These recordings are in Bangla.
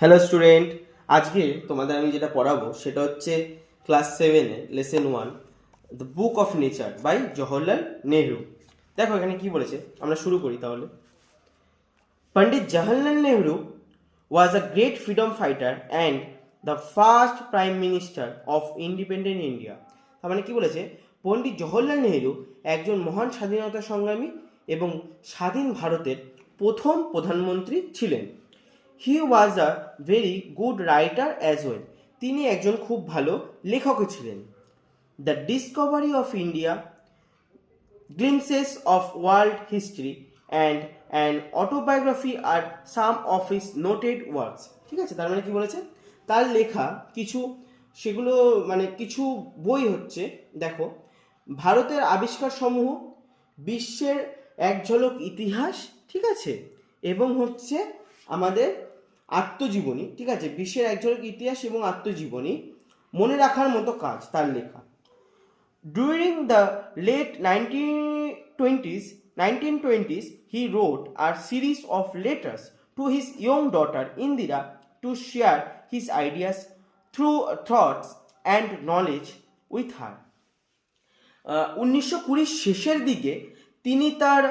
হ্যালো স্টুডেন্ট, আজকে তোমাদের আমি যেটা পড়াবো সেটা হচ্ছে ক্লাস 7-এ lesson 1 the book of nature by Jawaharlal Nehru. দেখো এখানে কি বলেছে, আমরা শুরু করি তাহলে। Pandit Jawaharlal Nehru was a great freedom fighter and the first prime minister of independent India. তার মানে কি বলেছে, পণ্ডিত জওহরলাল নেহরু একজন মহান স্বাধীনতা সংগ্রামী এবং স্বাধীন ভারতের প্রথম প্রধানমন্ত্রী ছিলেন। He was a very good writer as well. তিনি একজন খুব ভালো লেখকও ছিলেন। The discovery of India, glimpses of world history and an autobiography আর some of his noted works. ঠিক আছে, তার মানে কি বলেছে, তার লেখা কিছু, সেগুলো মানে কিছু বই হচ্ছে, দেখো, ভারতের আবিষ্কার সমূহ, বিশ্বের এক ঝলক ইতিহাস, ঠিক আছে, এবং হচ্ছে আমাদের আত্মজীবনী। ঠিক আছে, বিশ্বের এক ঝলক ইতিহাস এবং আত্মজীবনী মনে রাখার মতো কাজ তার লেখা। During the late 1920s, he wrote a series of letters to his young daughter Indira to share his ideas, thoughts and knowledge with her. 1920 শেষের দিকে তিনি তার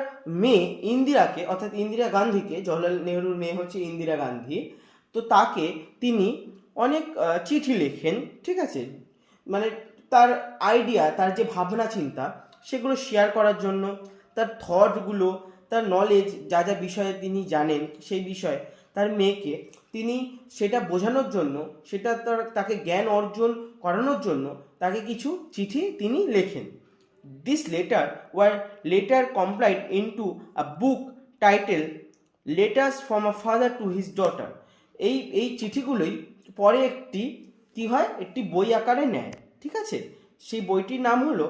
মেয়ে ইন্দিরাকে, অর্থাৎ ইন্দিরা গান্ধীকে, জওহরলাল নেহরুর মেয়ে হচ্ছে ইন্দিরা গান্ধী, তো তাকে তিনি অনেক চিঠি লেখেন। ঠিক আছে, মানে তার আইডিয়া, তার যে ভাবনা চিন্তা, সেগুলো শেয়ার করার জন্য, তার থটগুলো, তার নলেজ, যা যা বিষয়ে তিনি জানেন সেই বিষয়ে তার মেয়েকে তিনি সেটা বোঝানোর জন্য, সেটা তাকে জ্ঞান অর্জন করানোর জন্য তাকে কিছু চিঠি তিনি লেখেন। This letter were later compiled into a book titled Letters from a Father to His Daughter. এই চিঠিগুলোই পরে কি হয়, একটি বই আকারে নেয়। ঠিক আছে, সেই বইটির নাম হলো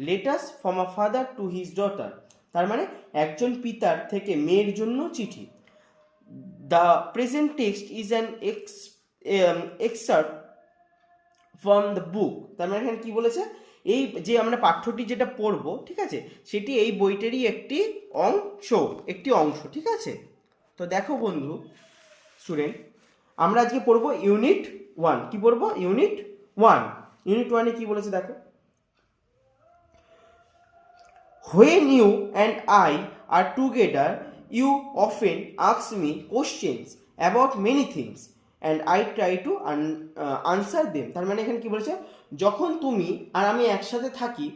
letters from a father to his daughter, তার মানে একজন পিতার থেকে মেয়ের জন্য চিঠি। The present text is an excerpt from the book. তার মানে এখানে কি বলেছে, এই যে আমরা পাঠ্যটি যেটা পড়বো, ঠিক আছে, সেটি এই বইটারই একটি অংশ। ঠিক আছে, তো দেখো বন্ধু স্টুডেন্ট, আমরা আজকে পড়বো ইউনিট 1। কি পড়বো? ইউনিট 1। ইউনিট 1-এ কি বলেছে দেখো। When you and I are together, you often ask me questions about many things and I try to answer them. তার মানে এখানে কি বলেছে, যখন তুমি আর আমি একসাথে থাকি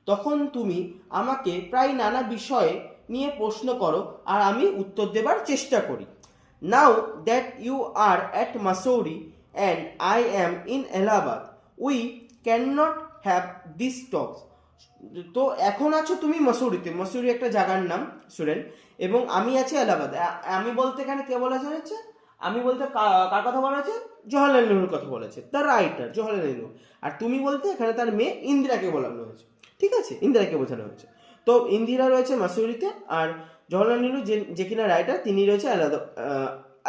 তখন তুমি আমাকে প্রায় নানা বিষয়ে নিয়ে প্রশ্ন করো আর আমি উত্তর দেবার চেষ্টা করি। Now that you are at Mussoorie and I am in Allahabad, we cannot have these talks. তো এখন আছো তুমি মসুরিতে, মসুরি একটা জায়গার নাম স্টুডেন্ট, এবং আমি আছি এলাহাবাদে। আমি বলতে এখানে কে বলা হয়েছে, আমি বলতে কার কথা বলা হয়েছে? জওহরলাল নেহরুর কথা বলেছে, তার রাইটার জওহরলাল নেহরু। আর তুমি বলতে এখানে তার মেয়ে ইন্দিরাকে বলানো হয়েছে। ঠিক আছে, ইন্দিরাকে বোঝানো হয়েছে। তো ইন্দিরা রয়েছে মাসুরিতে আর জওহরলাল নেহরু যে কিনা রাইটার, তিনি রয়েছে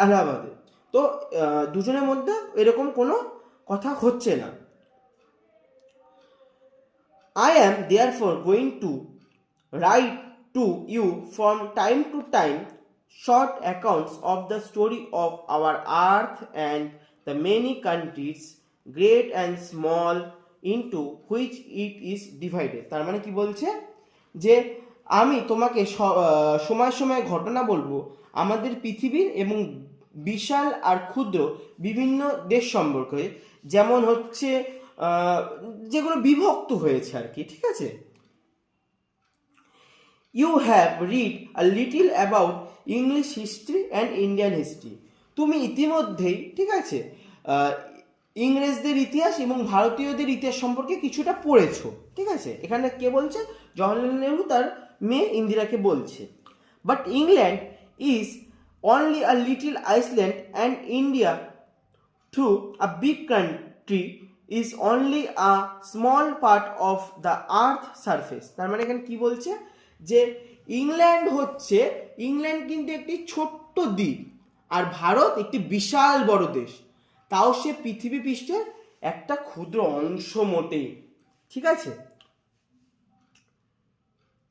এলাহাবাদে। তো দুজনের মধ্যে এরকম কোনো কথা হচ্ছে না। I am therefore going to write to you from time to time short accounts of the story of our earth and the many countries, great and small, into which it is divided. তার মানে কি বলছে, যে আমি তোমাকে সময় সময় ঘটনা বলবো আমাদের পৃথিবীর এবং বিশাল আর ক্ষুদ্র বিভিন্ন দেশ সম্পর্কে, যেমন হচ্ছে যেগুলো বিভক্ত হয়েছে আর কি। ঠিক আছে, you have read a little about English history and Indian history. তুমি ইতিমধ্যেই, ঠিক আছে, ইংরেজদের ইতিহাস এবং ভারতীয়দের ইতিহাস সম্পর্কে কিছুটা পড়েছো। ঠিক আছে, এখানে কে বলছে? জওহরলাল নেহরু তার মেয়ে ইন্দিরাকে বলছে। But England is only a little Iceland and India through a big country is only a small part of the earth surface. তার মানে এখানে কি বলছে, যে ইংল্যান্ড কিন্তু একটি ছোট্ট দ্বীপ আর ভারত একটি বিশাল বড় দেশ, তাও সে পৃথিবী পৃষ্ঠের একটা ক্ষুদ্র অংশ মোটেই। ঠিক আছে,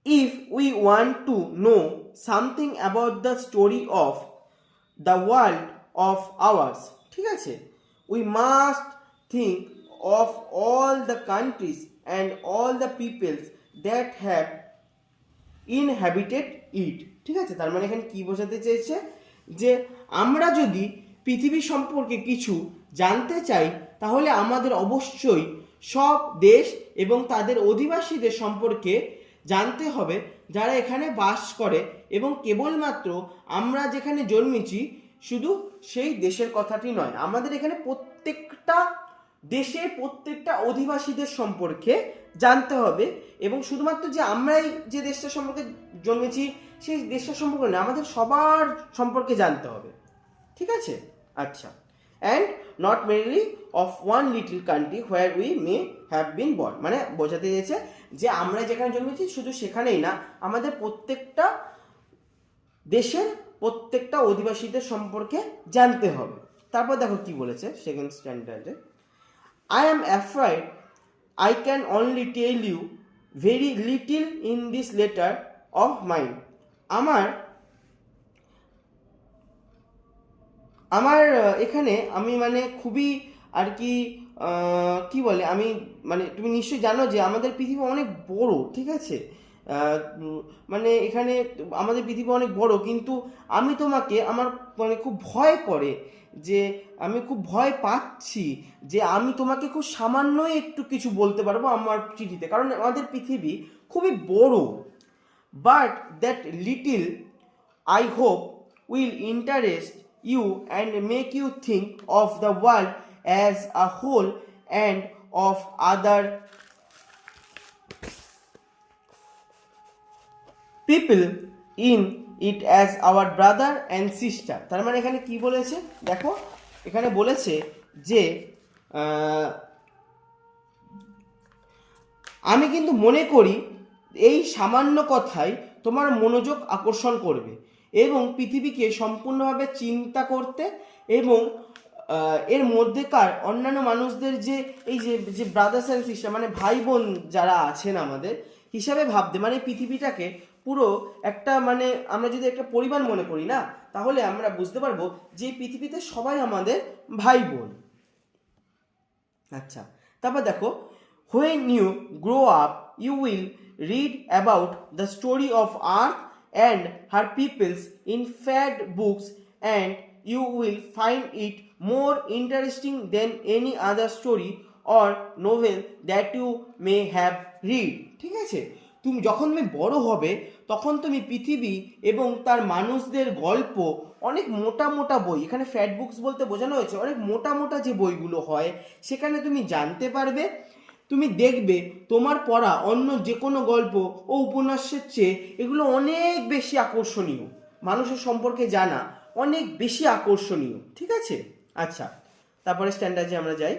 if we want to know something about the story of the world of ours, ঠিক আছে, we must think of all the countries and all the peoples that have inhabited it. ঠিক আছে, তার মানে এখানে কি বোঝাতে চেয়েছে যে আমরা যদি পৃথিবী সম্পর্কে কিছু জানতে চাই তাহলে আমাদের অবশ্যই সব দেশ এবং তাদের অধিবাসীদের সম্পর্কে জানতে হবে যারা এখানে বাস করে, এবং কেবলমাত্র আমরা যেখানে জন্মেছি শুধু সেই দেশের কথাটি নয়, আমাদের এখানে প্রত্যেকটা দেশের প্রত্যেকটা অধিবাসীদের সম্পর্কে জানতে হবে। এবং শুধুমাত্র যে আমরাই যে দেশটা সম্পর্কে জন্মেছি সেই দেশটা সম্পর্কে না, আমাদের সবার সম্পর্কে জানতে হবে। ঠিক আছে, আচ্ছা, and not mainly of one little country where we may have been born, মানে বোঝাতে চেয়েছে যে আমরা যেখানে জন্মেছি শুধু সেখানেই না, আমাদের প্রত্যেকটা দেশের প্রত্যেকটা অধিবাসীদের সম্পর্কে জানতে হবে। তারপর দেখো কি বলেছে second স্ট্যান্ডার্ডে, I am afraid I can only tell you very little in this letter of mine. আমার এখানে আমি মানে খুবই আর কি কি বলে, আমি মানে তুমি নিশ্চয়ই জানো যে আমাদের পৃথিবী অনেক বড়। ঠিক আছে, মানে এখানে আমাদের পৃথিবী অনেক বড়, কিন্তু আমি তোমাকে আমার মানে খুব ভয় করে যে আমি খুব ভয় পাচ্ছি যে আমি তোমাকে খুব সামান্যই একটু কিছু বলতে পারবো আমার চিঠিতে, কারণ আমাদের পৃথিবী খুবই বড়। But that little I hope will interest you and make you think of the world as a whole and of other people in it as our brother and sister. তার মানে এখানে কি বলেছে দেখো, এখানে বলেছে যে আমি কিন্তু মনে করি এই সামান্য কথাই তোমার মনোযোগ আকর্ষণ করবে এবং পৃথিবীকে সম্পূর্ণভাবে চিন্তা করতে এবং এর মধ্যেকার অন্যান্য মানুষদের যে এই যে ব্রাদার্স অ্যান্ড সিস্টার মানে ভাই বোন যারা আছেন আমাদের হিসাবে ভাবতে, মানে পৃথিবীটাকে পুরো একটা মানে আমরা যদি একটা পরিবার মনে করি না, তাহলে আমরা বুঝতে পারবো যে পৃথিবীতে সবাই আমাদের ভাই বোন। আচ্ছা, তারপর দেখো, when you grow up you will read about the story of earth and her peoples in fad books and you will find it more interesting than any other story or novel that you may have read. ঠিক আছে, তুমি যখন তুমি বড় হবে তখন তুমি পৃথিবী এবং তার মানুষদের গল্প অনেক মোটা মোটা বই, এখানে ফ্যাট বুকস বলতে বোঝানো হয়েছে অনেক মোটা মোটা যে বইগুলো হয় সেখানে তুমি জানতে পারবে। তুমি দেখবে তোমার পড়া অন্য যে কোনো গল্প ও উপন্যাসের চেয়ে এগুলো অনেক বেশি আকর্ষণীয়, মানুষের সম্পর্কে জানা অনেক বেশি আকর্ষণীয়। ঠিক আছে, আচ্ছা, তারপরে স্ট্যান্ডার্ডে আমরা যাই।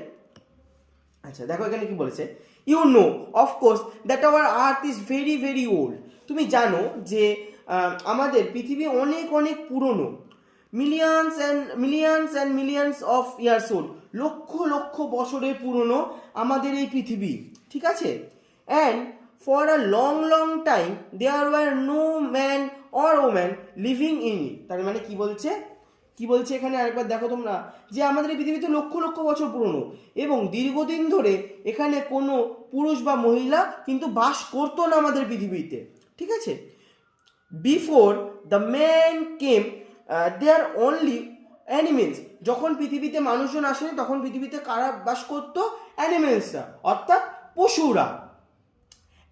আচ্ছা দেখো এখানে কি বলেছে, you know of course that our earth is very very old. তুমি জানো যে আমাদের পৃথিবী অনেক অনেক পুরনো, millions and millions of years old, লক্ষ লক্ষ বছরের পুরনো আমাদের এই পৃথিবী। ঠিক আছে, and for a long long time there were no man or woman living in it. তার মানে কি বলছে এখানে আরেকবার দেখো তোমরা, যে আমাদের এই পৃথিবীতে লক্ষ লক্ষ বছর পুরনো এবং দীর্ঘদিন ধরে এখানে কোনো পুরুষ বা মহিলা কিন্তু বাস করতো না আমাদের পৃথিবীতে। ঠিক আছে, before the man came there only animals. যখন পৃথিবীতে মানুষজন আসেনি তখন পৃথিবীতে কারা বাস করতো? অ্যানিমেলসরা, অর্থাৎ পশুরা।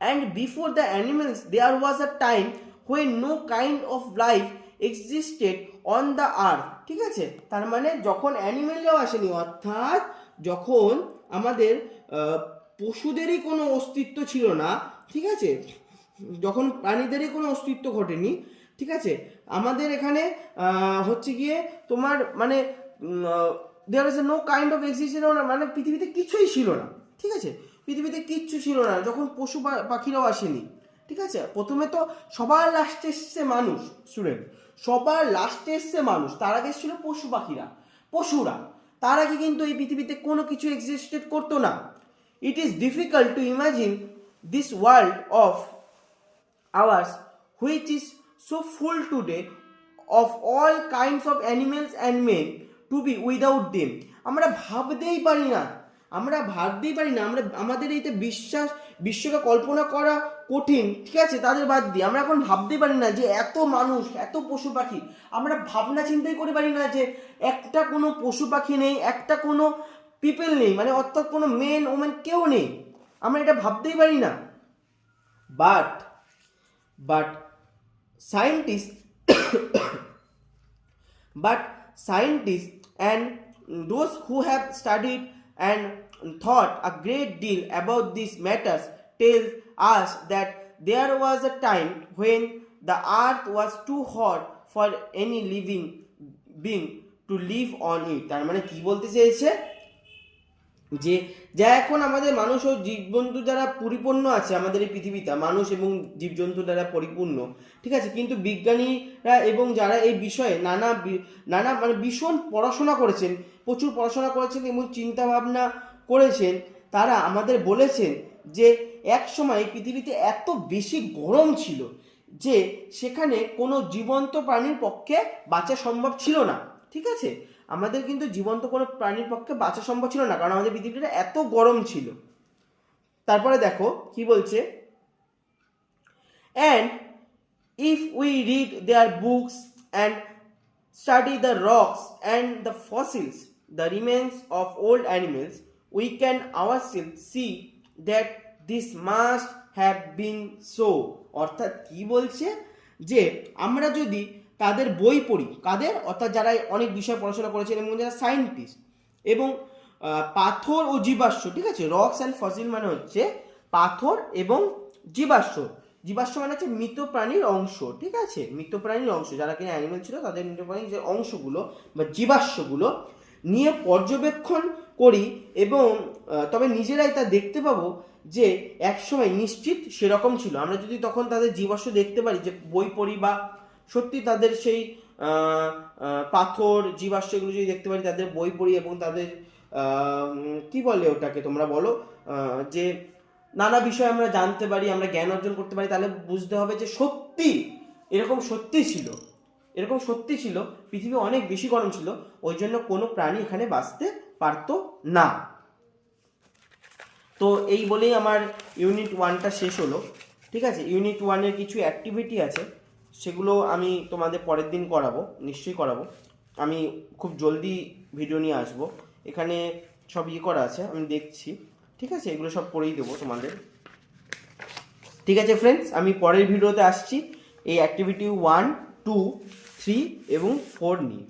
And before the animals there was a time when no kind of life existed on the earth. ঠিক আছে, তার মানে যখন অ্যানিমেলরাও আসেনি, অর্থাৎ যখন আমাদের পশুদেরই কোনো অস্তিত্ব ছিল না, ঠিক আছে, যখন প্রাণীদেরই কোনো অস্তিত্ব ঘটেনি, ঠিক আছে, আমাদের এখানে হচ্ছে গিয়ে তোমার মানে there is no kind of existence, মানে পৃথিবীতে কিছুই ছিল না। ঠিক আছে, পৃথিবীতে কিচ্ছু ছিল না যখন পশু পাখিরাও আসেনি। ঠিক আছে, প্রথমে তো সবার লাস্টে এসছে মানুষ, স্টুডেন্ট, সবার লাস্টে এসছে মানুষ, তার আগে ছিল পশু পাখিরা, পশুরা, তার আগে কিন্তু এই পৃথিবীতে কোনো কিছু এক্সিস্টেড করতো না। It is difficult to imagine this world of ours which is so full today of all kinds of animals and men to to be without them. আমরা ভাবতেই পারি না, আমরা আমাদের এইতে বিশ্বকে কল্পনা করা কঠিন, ঠিক আছে, তাদের বাদ দিয়ে আমরা এখন ভাবতেই পারি না যে এত মানুষ, এত পশু পাখি, আমরা ভাবনা চিন্তাই করতে পারি না যে একটা কোনো পশু পাখি নেই, একটা কোনো পিপল নেই, মানে অর্থাৎ কোনো মেন ওমেন কেউ নেই, আমরা এটা ভাবতেই পারি না। But scientists and those who have studied and thought a great deal about these matters tell us that there was a time when the earth was too hot for any living being to live on it। তার মানে কি বলতে চেয়েছে যে যা এখন আমাদের মানুষ ও জীবজন্তু দ্বারা পরিপূর্ণ আছে, আমাদের এই পৃথিবীটা মানুষ এবং জীবজন্তু দ্বারা পরিপূর্ণ, ঠিক আছে, কিন্তু বিজ্ঞানীরা এবং যারা এই বিষয়ে নানা মানে ভীষণ পড়াশোনা করেছেন, প্রচুর পড়াশোনা করেছেন এবং চিন্তা ভাবনা করেছেন, তারা আমাদের বলেছেন যে এক সময় পৃথিবীতে এত বেশি গরম ছিল যে সেখানে কোনো জীবন্ত প্রাণীর পক্ষে বাঁচা সম্ভব ছিল না, ঠিক আছে, আমাদের কিন্তু জীবন্ত কোনো প্রাণীর পক্ষে বাঁচা সম্ভব ছিল না, কারণ আমাদের পৃথিবীটা এত গরম ছিল। তারপরে দেখো কি বলছে, and if we read their books and study the rocks and the fossils, the remains of old animals, we can ourselves see that this must have been so। অর্থাৎ কি বলছে যে আমরা যদি তাদের বই পড়ি, কাদের, অর্থাৎ যারা অনেক বিষয় পড়াশোনা করেছেন এবং যারা সায়েন্টিস্ট, এবং পাথর ও জীবাশ্ম, ঠিক আছে, রক্স অ্যান্ড ফসিল মানে হচ্ছে পাথর এবং জীবাশ্ম, জীবাশ্ম মানে হচ্ছে মৃত প্রাণীর অংশ, ঠিক আছে, মৃত প্রাণীর অংশ, যারা কিনা অ্যানিমেল ছিল তাদের মৃত প্রাণীর যে অংশগুলো বা জীবাশ্মগুলো নিয়ে পর্যবেক্ষণ করি, এবং তবে নিজেরাই তা দেখতে পাবো যে একসময় নিশ্চিত সেরকম ছিল। আমরা যদি তখন তাদের জীবাশ্ম দেখতে পারি, যে বই পড়ি বা সত্যি তাদের সেই পাথর জীবাশ্ম এগুলো যদি দেখতে পারি, তাদের বই পড়ি এবং তাদের কি বলে ওটাকে তোমরা বলো, যে নানা বিষয় আমরা জানতে পারি, আমরা জ্ঞান অর্জন করতে পারি, তাহলে বুঝতে হবে যে সত্যি এরকম সত্যি ছিল পৃথিবী অনেক বেশি গরম ছিল, ওই জন্য কোনো প্রাণী এখানে বাঁচতে পারতো না। তো এই বলেই আমার ইউনিট 1টা শেষ হলো, ঠিক আছে। ইউনিট 1-এর কিছু অ্যাক্টিভিটি আছে, সেগুলো আমি তোমাদের পরের দিন করাবো, নিশ্চয়ই করাবো, আমি খুব জলদি ভিডিও নিয়ে আসবো, এখানে সব করা আছে আমি দেখছি, ঠিক আছে, এগুলো সব করেই দেবো তোমাদের, ঠিক আছে ফ্রেন্ডস। আমি পরের ভিডিওতে আসছি এই অ্যাক্টিভিটি 1, 2, 3 এবং 4 নিয়ে।